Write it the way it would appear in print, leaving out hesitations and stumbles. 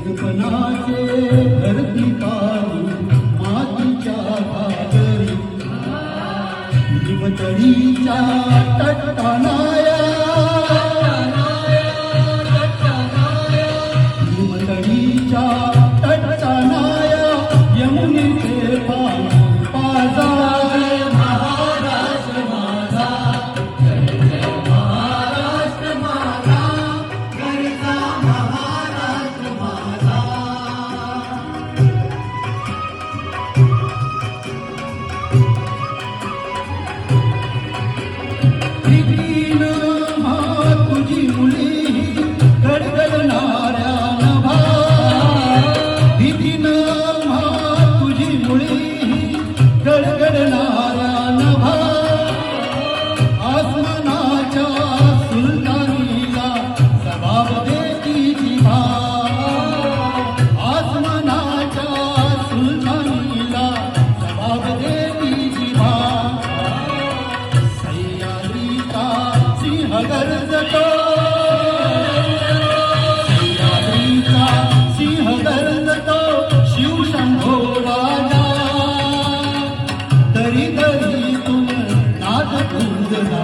पणाचे धरती पाणी मातीच्या घागरी जीवतळीच्या तट्टानाया जीवतळीच्या तट्टानाया यमुनेचे पाणी पाजारे महाराष्ट्र माझा जय जय महाराष्ट्र माझा गरजा महाराष्ट्र माझा भीतीन तुझी मुली गडगडणाऱ्या नभा भीतीन तुझी मुली गडगडणाऱ्या नभा आसमानाच्या सुलतानीला जबाब देती जिभा आसमानाच्या सुलतानीला जबाब देती जिभा सह्याद्रीचा सिंह गर्जतो सह्याद्रीचा सिंह गर्जतो शिवशंभो राजा तरी तरी तुम नाद कुंजला